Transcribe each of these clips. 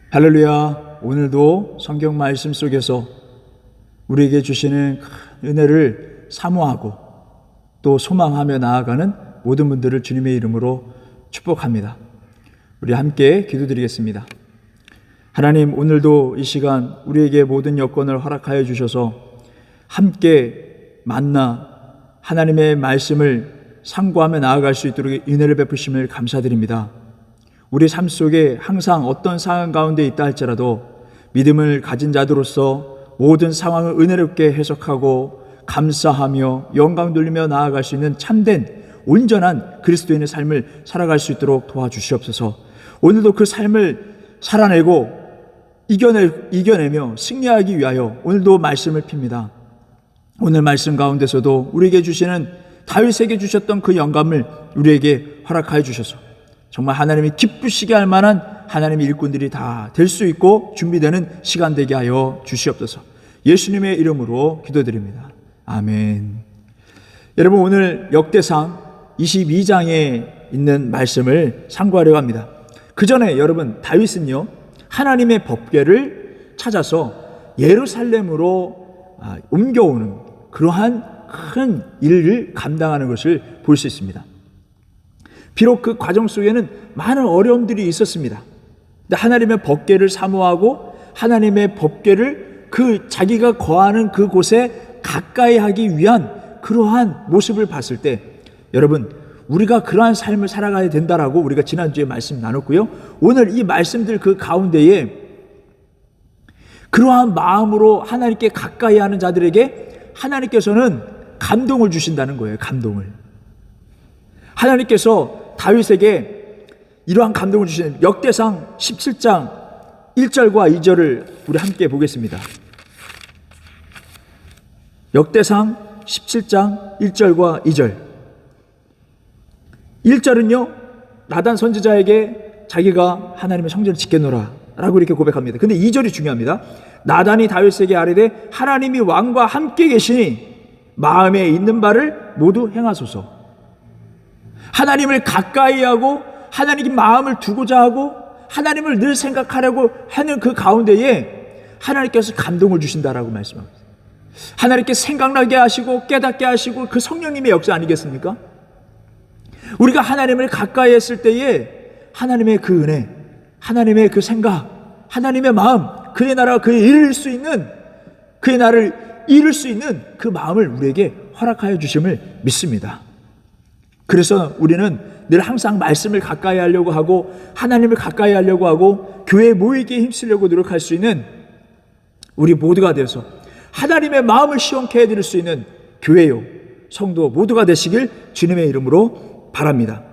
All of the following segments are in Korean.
할렐루야. 오늘도 성경 말씀 속에서 우리에게 주시는 큰 은혜를 사모하고 또 소망하며 나아가는 모든 분들을 주님의 이름으로 축복합니다. 우리 함께 기도드리겠습니다. 하나님, 오늘도 이 시간 우리에게 모든 여건을 허락하여 주셔서 함께 만나 하나님의 말씀을 상고하며 나아갈 수 있도록 은혜를 베푸심을 감사드립니다. 우리 삶 속에 항상 어떤 상황 가운데 있다 할지라도 믿음을 가진 자들로서 모든 상황을 은혜롭게 해석하고 감사하며 영광 돌리며 나아갈 수 있는 참된 온전한 그리스도인의 삶을 살아갈 수 있도록 도와주시옵소서. 오늘도 그 삶을 살아내고 이겨내며 승리하기 위하여 오늘도 말씀을 핍니다. 오늘 말씀 가운데서도 우리에게 주시는 다윗에게 주셨던 그 영감을 우리에게 허락하여 주셔서 정말 하나님이 기쁘시게 할 만한 하나님의 일꾼들이 다 될 수 있고 준비되는 시간 되게 하여 주시옵소서. 예수님의 이름으로 기도드립니다. 아멘. 여러분, 오늘 역대상 22장에 있는 말씀을 상고하려고 합니다. 그 전에 여러분, 다윗은요 하나님의 법궤를 찾아서 예루살렘으로 옮겨오는 그러한 큰 일을 감당하는 것을 볼 수 있습니다. 비록 그 과정 속에는 많은 어려움들이 있었습니다. 근데 하나님의 법궤를 사모하고 하나님의 법궤를 그 자기가 거하는 그곳에 가까이 하기 위한 그러한 모습을 봤을 때, 여러분, 우리가 그러한 삶을 살아가야 된다라고 우리가 지난주에 말씀 나눴고요. 오늘 이 말씀들 그 가운데에 그러한 마음으로 하나님께 가까이 하는 자들에게 하나님께서는 감동을 주신다는 거예요. 감동을. 하나님께서 다윗에게 이러한 감동을 주시는 역대상 17장 1절과 2절을 우리 함께 보겠습니다. 역대상 17장 1절과 2절. 1절은요 나단 선지자에게 자기가 하나님의 성전을 짓겠노라 라고 이렇게 고백합니다. 근데 2절이 중요합니다. 나단이 다윗에게 아뢰되 하나님이 왕과 함께 계시니 마음에 있는 바를 모두 행하소서. 하나님을 가까이 하고 하나님께 마음을 두고자 하고 하나님을 늘 생각하려고 하는 그 가운데에 하나님께서 감동을 주신다라고 말씀합니다. 하나님께 생각나게 하시고 깨닫게 하시고 그 성령님의 역사 아니겠습니까? 우리가 하나님을 가까이 했을 때에 하나님의 그 은혜, 하나님의 그 생각, 하나님의 마음, 그의 나라가 그의 이룰 수 있는, 그의 나라를 이룰 수 있는 그 마음을 우리에게 허락하여 주심을 믿습니다. 그래서 우리는 늘 항상 말씀을 가까이 하려고 하고 하나님을 가까이 하려고 하고 교회에 모이기에 힘쓰려고 노력할 수 있는 우리 모두가 되어서 하나님의 마음을 시원케 해드릴 수 있는 교회요 성도 모두가 되시길 주님의 이름으로 바랍니다.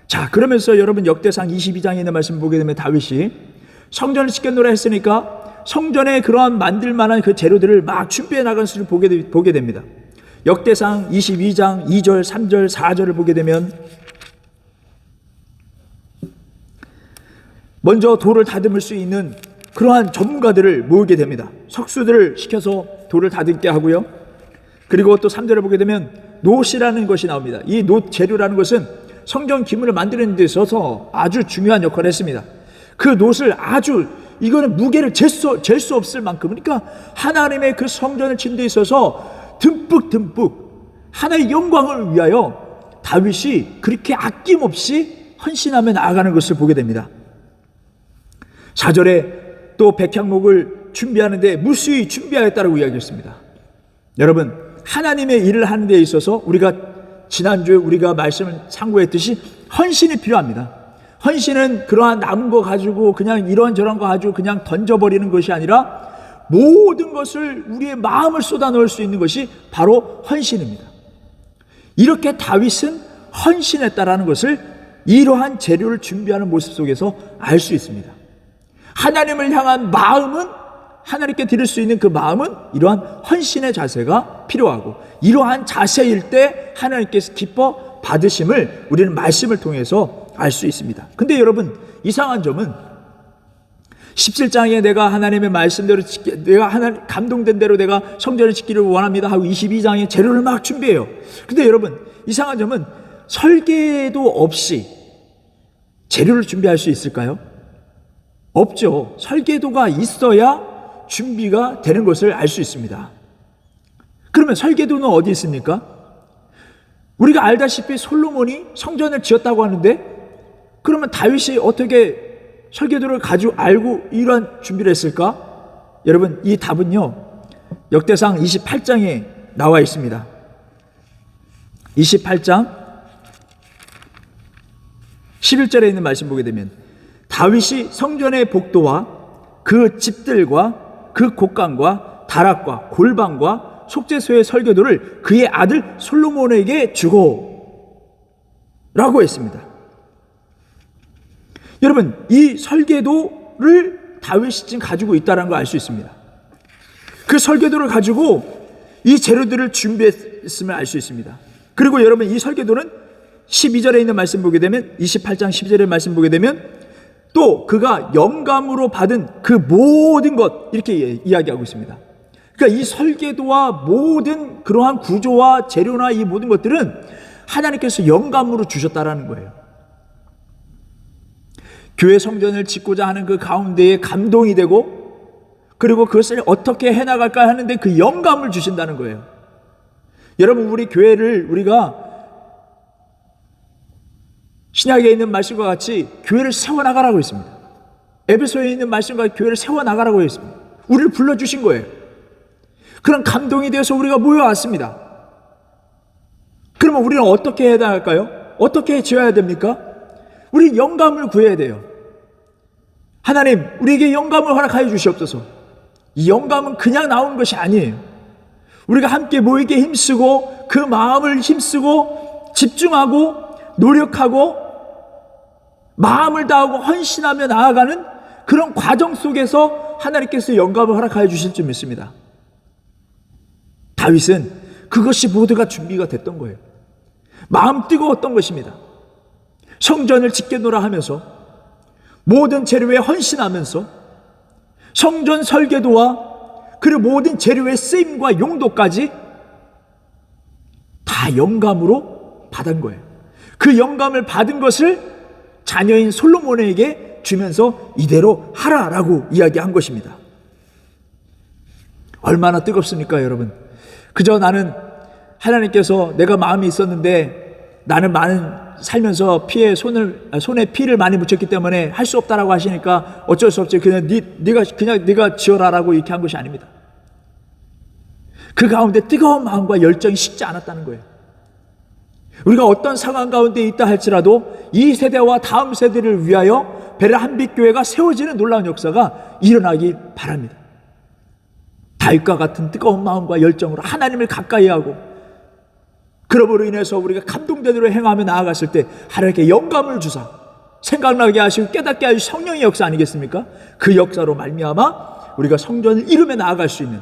자, 그러면서 여러분 역대상 22장에 있는 말씀 보게 되면 다윗이 성전을 짓겠노라 했으니까 성전에 그러한 만들 만한 그 재료들을 막 준비해 나간 것을 보게 됩니다. 역대상 22장 2절, 3절, 4절을 보게 되면 먼저 돌을 다듬을 수 있는 그러한 전문가들을 모으게 됩니다. 석수들을 시켜서 돌을 다듬게 하고요. 그리고 또 3절을 보게 되면 놋이라는 것이 나옵니다. 이 놋 재료라는 것은 성전 기물을 만드는 데 있어서 아주 중요한 역할을 했습니다. 그 놋을 아주 이거는 무게를 잴 수 없을 만큼, 그러니까 하나님의 그 성전을 짓는 데 있어서 듬뿍 하나님의 영광을 위하여 다윗이 그렇게 아낌없이 헌신하며 나아가는 것을 보게 됩니다. 4절에 또 백향목을 준비하는데 무수히 준비하였다라고 이야기했습니다. 여러분, 하나님의 일을 하는 데 있어서 우리가 지난주에 우리가 말씀을 상고했듯이 헌신이 필요합니다. 헌신은 그러한 남은 거 가지고 그냥 이런저런 거 가지고 그냥 던져버리는 것이 아니라 모든 것을 우리의 마음을 쏟아 넣을 수 있는 것이 바로 헌신입니다. 이렇게 다윗은 헌신했다라는 것을 이러한 재료를 준비하는 모습 속에서 알 수 있습니다. 하나님을 향한 마음은, 하나님께 드릴 수 있는 그 마음은 이러한 헌신의 자세가 필요하고, 이러한 자세일 때 하나님께서 기뻐 받으심을 우리는 말씀을 통해서 알 수 있습니다. 근데 여러분, 이상한 점은 17장에 내가 하나님의 말씀대로 내가 하나님 감동된 대로 내가 성전을 짓기를 원합니다 하고 22장에 재료를 막 준비해요. 근데 여러분, 이상한 점은 설계도 없이 재료를 준비할 수 있을까요? 없죠. 설계도가 있어야 준비가 되는 것을 알 수 있습니다. 그러면 설계도는 어디 있습니까? 우리가 알다시피 솔로몬이 성전을 지었다고 하는데, 그러면 다윗이 어떻게 설계도를 가지고 알고 이러한 준비를 했을까? 여러분, 이 답은요, 역대상 28장에 나와 있습니다. 28장 11절에 있는 말씀 보게 되면, 다윗이 성전의 복도와 그 집들과 그 곡간과 다락과 골방과 속죄소의 설계도를 그의 아들 솔로몬에게 주고 라고 했습니다. 여러분, 이 설계도를 다윗이 지금 가지고 있다는 걸 알 수 있습니다. 그 설계도를 가지고 이 재료들을 준비했음을 알 수 있습니다. 그리고 여러분, 이 설계도는 12절에 있는 말씀 보게 되면, 28장 12절의 말씀 보게 되면, 또 그가 영감으로 받은 그 모든 것, 이렇게 이야기하고 있습니다. 그러니까 이 설계도와 모든 그러한 구조와 재료나 이 모든 것들은 하나님께서 영감으로 주셨다라는 거예요. 교회 성전을 짓고자 하는 그 가운데에 감동이 되고, 그리고 그것을 어떻게 해나갈까 하는데 그 영감을 주신다는 거예요. 여러분, 우리 교회를 우리가 신약에 있는 말씀과 같이 교회를 세워나가라고 했습니다. 에베소에 있는 말씀과 교회를 세워나가라고 했습니다. 우리를 불러주신 거예요. 그런 감동이 되어서 우리가 모여왔습니다. 그러면 우리는 어떻게 해야 할까요? 어떻게 지어야 됩니까? 우리 영감을 구해야 돼요. 하나님, 우리에게 영감을 허락하여 주시옵소서. 이 영감은 그냥 나오는 것이 아니에요. 우리가 함께 모이게 힘쓰고, 그 마음을 힘쓰고 집중하고 노력하고 마음을 다하고 헌신하며 나아가는 그런 과정 속에서 하나님께서 영감을 허락하여 주실 줄 믿습니다. 다윗은 그것이 모두가 준비가 됐던 거예요. 마음 뜨거웠던 것입니다. 성전을 짓겠노라 하면서 모든 재료에 헌신하면서 성전 설계도와 그리고 모든 재료의 쓰임과 용도까지 다 영감으로 받은 거예요. 그 영감을 받은 것을 자녀인 솔로몬에게 주면서 이대로 하라라고 이야기한 것입니다. 얼마나 뜨겁습니까, 여러분? 그저 나는 하나님께서 내가 마음이 있었는데 나는 많은 살면서 손에 피를 많이 묻혔기 때문에 할 수 없다라고 하시니까 어쩔 수 없지, 그냥 네가 지어라라고 이렇게 한 것이 아닙니다. 그 가운데 뜨거운 마음과 열정이 식지 않았다는 거예요. 우리가 어떤 상황 가운데 있다 할지라도 이 세대와 다음 세대를 위하여 베레 한빛교회가 세워지는 놀라운 역사가 일어나길 바랍니다. 다윗과 같은 뜨거운 마음과 열정으로 하나님을 가까이 하고, 그러므로 인해서 우리가 감동대로 행하며 나아갔을 때 하나님께 영감을 주사 생각나게 하시고 깨닫게 하시는 성령의 역사 아니겠습니까? 그 역사로 말미암아 우리가 성전을 이루며 나아갈 수 있는,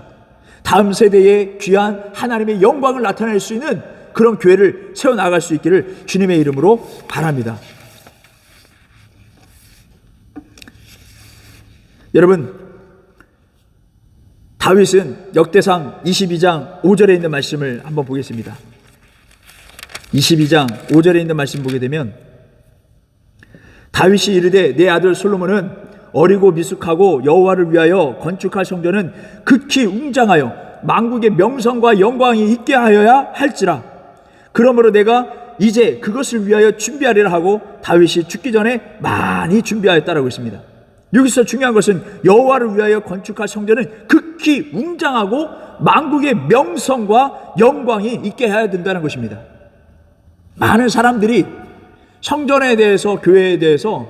다음 세대에 귀한 하나님의 영광을 나타낼 수 있는 그런 교회를 세워나갈 수 있기를 주님의 이름으로 바랍니다. 여러분, 다윗은 역대상 22장 5절에 있는 말씀을 한번 보겠습니다. 22장 5절에 있는 말씀 보게 되면, 다윗이 이르되 내 아들 솔로몬은 어리고 미숙하고 여호와를 위하여 건축할 성전은 극히 웅장하여 만국의 명성과 영광이 있게 하여야 할지라. 그러므로 내가 이제 그것을 위하여 준비하리라 하고 다윗이 죽기 전에 많이 준비하였다라고 했습니다. 여기서 중요한 것은 여호와를 위하여 건축할 성전은 극히 웅장하고 만국의 명성과 영광이 있게 해야 된다는 것입니다. 많은 사람들이 성전에 대해서, 교회에 대해서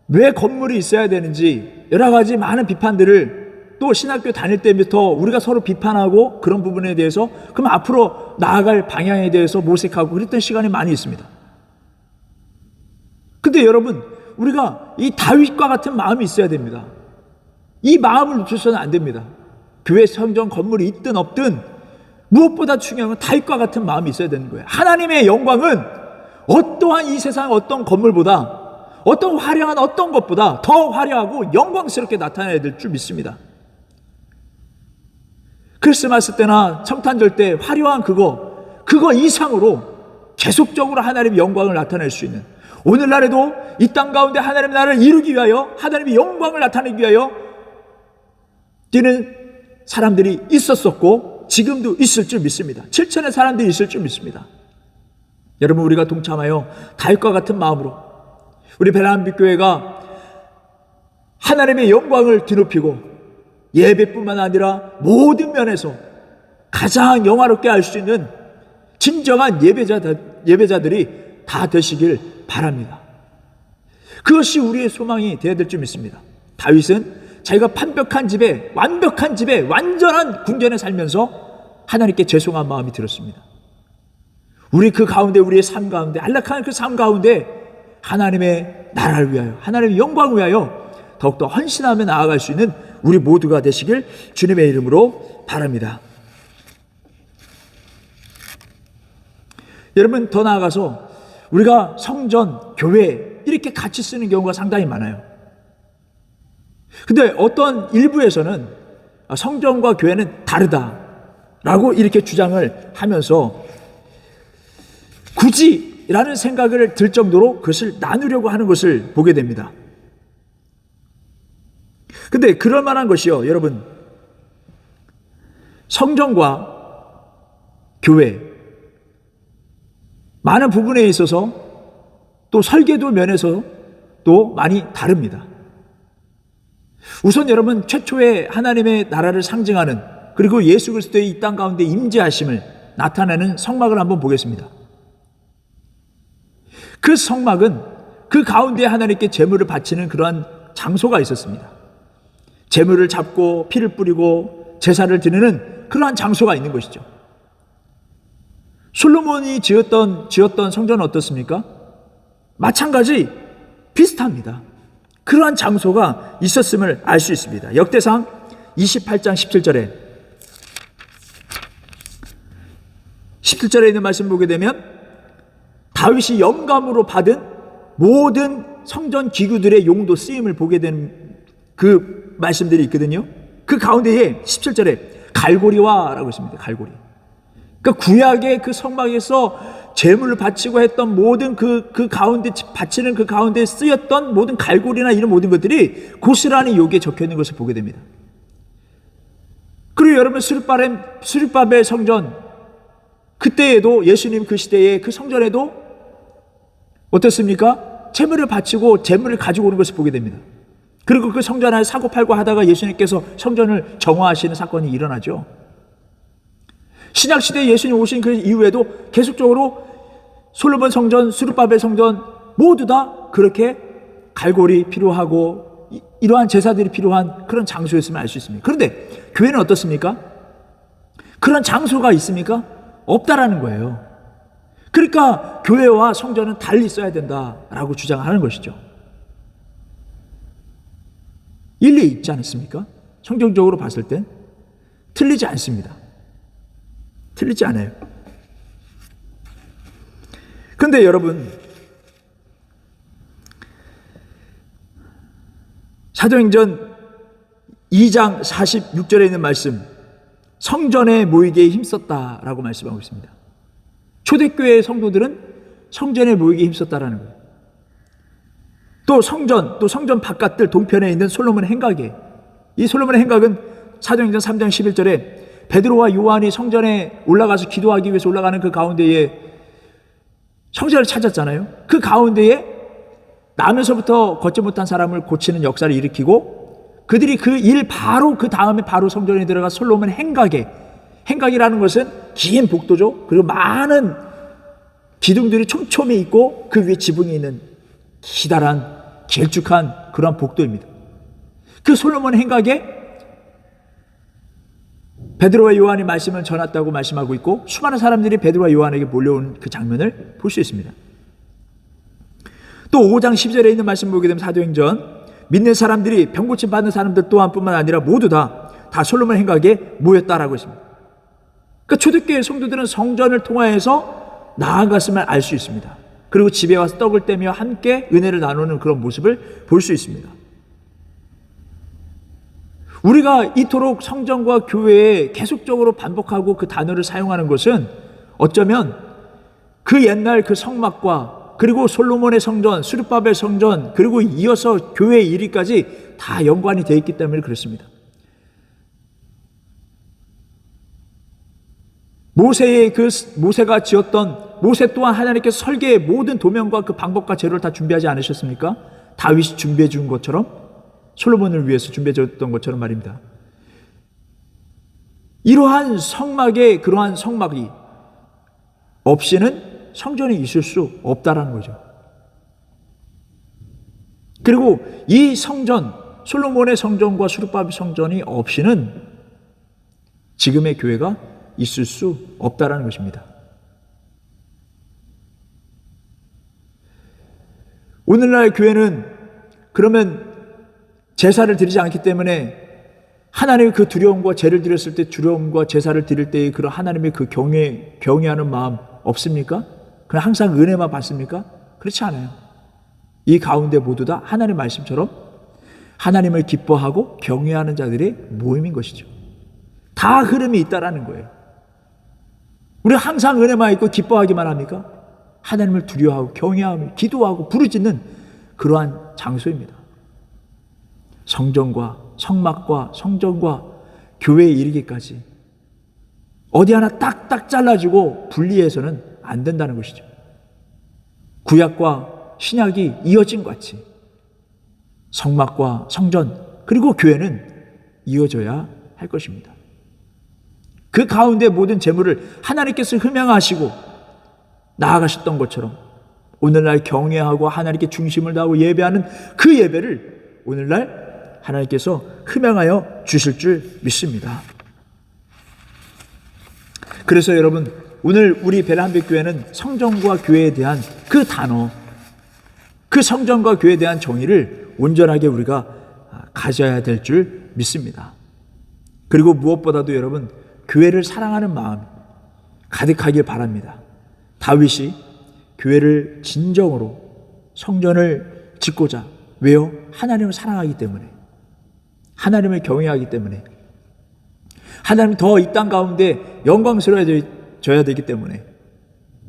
왜 건물이 있어야 되는지 여러 가지 많은 비판들을, 또 신학교 다닐 때부터 우리가 서로 비판하고 그런 부분에 대해서, 그럼 앞으로 나아갈 방향에 대해서 모색하고 그랬던 시간이 많이 있습니다. 근데 여러분, 우리가 이 다윗과 같은 마음이 있어야 됩니다. 이 마음을 놓쳐서는 안 됩니다. 교회 성전 건물이 있든 없든 무엇보다 중요한 건 다윗과 같은 마음이 있어야 되는 거예요. 하나님의 영광은 어떠한 이 세상 어떤 건물보다, 어떤 화려한 어떤 것보다 더 화려하고 영광스럽게 나타나야 될 줄 믿습니다. 크리스마스 때나 성탄절 때 화려한 그거 이상으로 계속적으로 하나님의 영광을 나타낼 수 있는, 오늘날에도 이 땅 가운데 하나님의 나라를 이루기 위하여 하나님의 영광을 나타내기 위하여 뛰는 사람들이 있었었고 지금도 있을 줄 믿습니다. 7천의 사람들이 있을 줄 믿습니다. 여러분, 우리가 동참하여 다윗과 같은 마음으로 우리 베라한빛교회가 하나님의 영광을 뒤높이고 예배뿐만 아니라 모든 면에서 가장 영화롭게 할 수 있는 진정한 예배자들이 다 되시길 바랍니다. 그것이 우리의 소망이 되어야 될 줄 믿습니다. 다윗은 자기가 완벽한 집에 완전한 궁전에 살면서 하나님께 죄송한 마음이 들었습니다. 우리 그 가운데, 우리의 삶 가운데, 안락한 그 삶 가운데 하나님의 나라를 위하여, 하나님의 영광을 위하여 더욱더 헌신하며 나아갈 수 있는 우리 모두가 되시길 주님의 이름으로 바랍니다. 여러분, 더 나아가서 우리가 성전, 교회 이렇게 같이 쓰는 경우가 상당히 많아요. 근데 어떤 일부에서는 성전과 교회는 다르다라고 이렇게 주장을 하면서 굳이라는 생각을 들 정도로 그것을 나누려고 하는 것을 보게 됩니다. 근데 그럴 만한 것이요, 여러분, 성전과 교회 많은 부분에 있어서 또 설계도 면에서도 많이 다릅니다. 우선 여러분, 최초의 하나님의 나라를 상징하는, 그리고 예수 그리스도의 이 땅 가운데 임재하심을 나타내는 성막을 한번 보겠습니다. 그 성막은 그 가운데 하나님께 제물을 바치는 그러한 장소가 있었습니다. 제물을 잡고 피를 뿌리고 제사를 드리는 그러한 장소가 있는 것이죠. 솔로몬이 지었던 성전은 어떻습니까? 마찬가지 비슷합니다. 그러한 장소가 있었음을 알 수 있습니다. 역대상 28장 17절에 있는 말씀 보게 되면 다윗이 영감으로 받은 모든 성전 기구들의 용도 쓰임을 보게 되는 그 말씀들이 있거든요. 그 가운데에 17절에 갈고리와 라고 있습니다. 갈고리. 그러니까 구약의 그 성막에서 제물을 바치고 했던 모든 그 가운데 바치는 그 가운데 쓰였던 모든 갈고리나 이런 모든 것들이 고스란히 여기에 적혀 있는 것을 보게 됩니다. 그리고 여러분, 스룹바벨 성전, 그때에도 예수님 그 시대에 그 성전에도 어떻습니까? 제물을 바치고 제물을 가지고 오는 것을 보게 됩니다. 그리고 그 성전 안에 사고팔고 하다가 예수님께서 성전을 정화하시는 사건이 일어나죠. 신약시대에 예수님 오신 그 이후에도 계속적으로 솔로몬 성전, 스룹바벨 성전 모두 다 그렇게 갈고리 필요하고 이러한 제사들이 필요한 그런 장소였음을 알 수 있습니다. 그런데 교회는 어떻습니까? 그런 장소가 있습니까? 없다라는 거예요. 그러니까 교회와 성전은 달리 써야 된다라고 주장하는 것이죠. 일리 있지 않습니까? 성경적으로 봤을 땐 틀리지 않습니다. 틀리지 않아요. 그런데 여러분, 사도행전 2장 46절에 있는 말씀, 성전에 모이기에 힘썼다라고 말씀하고 있습니다. 초대교회의 성도들은 성전에 모이기에 힘썼다라는 거예요. 또 성전 바깥들 동편에 있는 솔로몬 행각에, 이 솔로몬 행각은 사도행전 3장 11절에 베드로와 요한이 성전에 올라가서 기도하기 위해서 올라가는 그 가운데에 성전을 찾았잖아요. 그 가운데에 나면서부터 걷지 못한 사람을 고치는 역사를 일으키고, 그들이 그 일 바로 그 다음에 바로 성전에 들어가 솔로몬 행각이라는 것은 긴 복도죠. 그리고 많은 기둥들이 촘촘히 있고 그 위에 지붕이 있는 기다란 길쭉한 그런 복도입니다. 그 솔로몬 행각에 베드로와 요한이 말씀을 전했다고 말씀하고 있고, 수많은 사람들이 베드로와 요한에게 몰려온 그 장면을 볼 수 있습니다. 또 5장 10절에 있는 말씀 보게 되면 사도행전, 믿는 사람들이 병고침 받는 사람들 또한뿐만 아니라 모두 다 솔로몬 행각에 모였다라고 했습니다. 그러니까 초대교회 성도들은 성전을 통하여서 나아갔음을 알 수 있습니다. 그리고 집에 와서 떡을 떼며 함께 은혜를 나누는 그런 모습을 볼 수 있습니다. 우리가 이토록 성전과 교회에 계속적으로 반복하고 그 단어를 사용하는 것은 어쩌면 그 옛날 그 성막과 그리고 솔로몬의 성전, 스룹바벨 성전, 그리고 이어서 교회 이르기까지 다 연관이 되어 있기 때문에 그렇습니다. 모세가 지었던, 모세 또한 하나님께서 설계의 모든 도면과 그 방법과 재료를 다 준비하지 않으셨습니까? 다윗이 준비해 준 것처럼, 솔로몬을 위해서 준비해 줬던 것처럼 말입니다. 이러한 성막이 없이는 성전이 있을 수 없다라는 거죠. 그리고 이 성전, 솔로몬의 성전과 스룹바벨 성전이 없이는 지금의 교회가 있을 수 없다라는 것입니다. 오늘날 교회는 그러면 제사를 드리지 않기 때문에 하나님의 그 두려움과 제를 드렸을 때 두려움과 제사를 드릴 때의 그런 하나님의 그 경외하는 마음 없습니까? 그냥 항상 은혜만 받습니까? 그렇지 않아요. 이 가운데 모두 다 하나님의 말씀처럼 하나님을 기뻐하고 경외하는 자들의 모임인 것이죠. 다 흐름이 있다라는 거예요. 우리 항상 은혜만 있고 기뻐하기만 합니까? 하나님을 두려워하고 경외하며 기도하고 부르짖는 그러한 장소입니다. 성전과 성막과 성전과 교회에 이르기까지 어디 하나 딱딱 잘라주고 분리해서는 안 된다는 것이죠. 구약과 신약이 이어진 것 같이 성막과 성전 그리고 교회는 이어져야 할 것입니다. 그 가운데 모든 재물을 하나님께서 흠양하시고 나아가셨던 것처럼 오늘날 경외하고 하나님께 중심을 다하고 예배하는 그 예배를 오늘날 하나님께서 흠양하여 주실 줄 믿습니다. 그래서 여러분, 오늘 우리 베란빛 교회는 성전과 교회에 대한 그 단어, 그 성전과 교회에 대한 정의를 온전하게 우리가 가져야 될 줄 믿습니다. 그리고 무엇보다도 여러분, 교회를 사랑하는 마음 가득하길 바랍니다. 다윗이 교회를 진정으로 성전을 짓고자, 왜요? 하나님을 사랑하기 때문에, 하나님을 경외하기 때문에, 하나님 더 이 땅 가운데 영광스러워져야 되기 때문에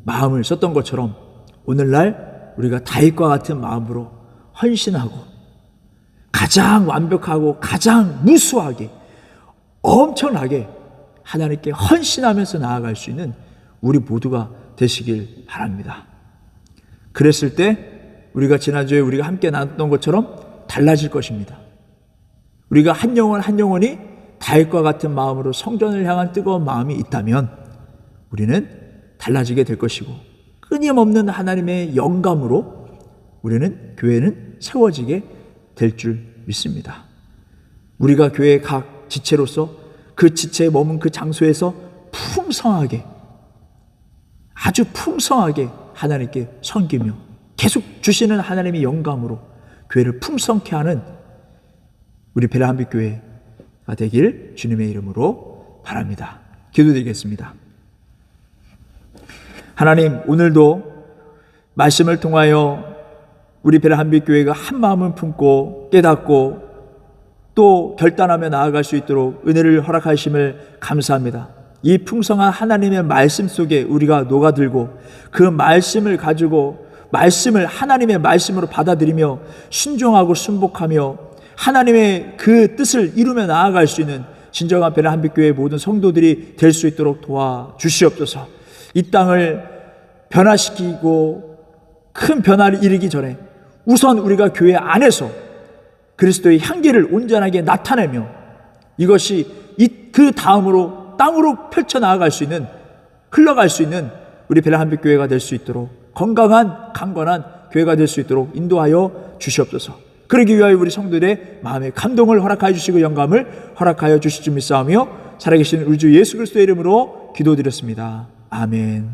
마음을 썼던 것처럼 오늘날 우리가 다윗과 같은 마음으로 헌신하고 가장 완벽하고 가장 무수하게 엄청나게 하나님께 헌신하면서 나아갈 수 있는 우리 모두가 되시길 바랍니다. 그랬을 때 우리가 지난주에 우리가 함께 나눴던 것처럼 달라질 것입니다. 우리가 한 영혼 한 영혼이 다윗과 같은 마음으로 성전을 향한 뜨거운 마음이 있다면 우리는 달라지게 될 것이고 끊임없는 하나님의 영감으로 우리는 교회는 세워지게 될 줄 믿습니다. 우리가 교회의 각 지체로서 그 지체에 머문 그 장소에서 풍성하게, 아주 풍성하게 하나님께 섬기며 계속 주시는 하나님의 영감으로 교회를 풍성케 하는 우리 베란빛 교회가 되길 주님의 이름으로 바랍니다. 기도드리겠습니다. 하나님, 오늘도 말씀을 통하여 우리 베란빛 교회가 한 마음을 품고 깨닫고 또 결단하며 나아갈 수 있도록 은혜를 허락하심을 감사합니다. 이 풍성한 하나님의 말씀 속에 우리가 녹아들고 그 말씀을 가지고 말씀을 하나님의 말씀으로 받아들이며 순종하고 순복하며 하나님의 그 뜻을 이루며 나아갈 수 있는 진정한 베란빛 교회의 모든 성도들이 될 수 있도록 도와주시옵소서. 이 땅을 변화시키고 큰 변화를 이루기 전에 우선 우리가 교회 안에서 그리스도의 향기를 온전하게 나타내며 이것이 그 다음으로 땅으로 펼쳐나아갈 수 있는, 흘러갈 수 있는 우리 베란빛 교회가 될 수 있도록 건강한 강건한 교회가 될 수 있도록 인도하여 주시옵소서. 그러기 위하여 우리 성도들의 마음의 감동을 허락하여 주시고 영감을 허락하여 주실 줄 믿사오며 살아계신 우리 주 예수 그리스도의 이름으로 기도드렸습니다. 아멘.